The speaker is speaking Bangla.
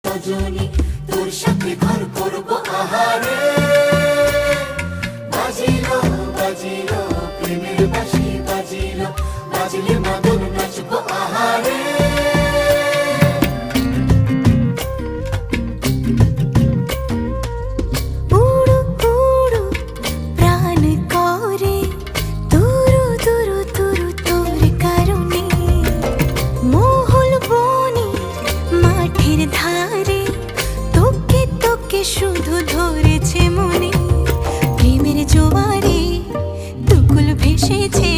রজনী, তোর সাথে ঘর করবো আহারে। বাজিলো বাজিলো প্রেমের বাঁশি, বাজিলো বাজলে মাদল নাচবো আহারে। শুধু ধরেছে মনে প্রেমের জোয়ারে দুকুল ভেসেছে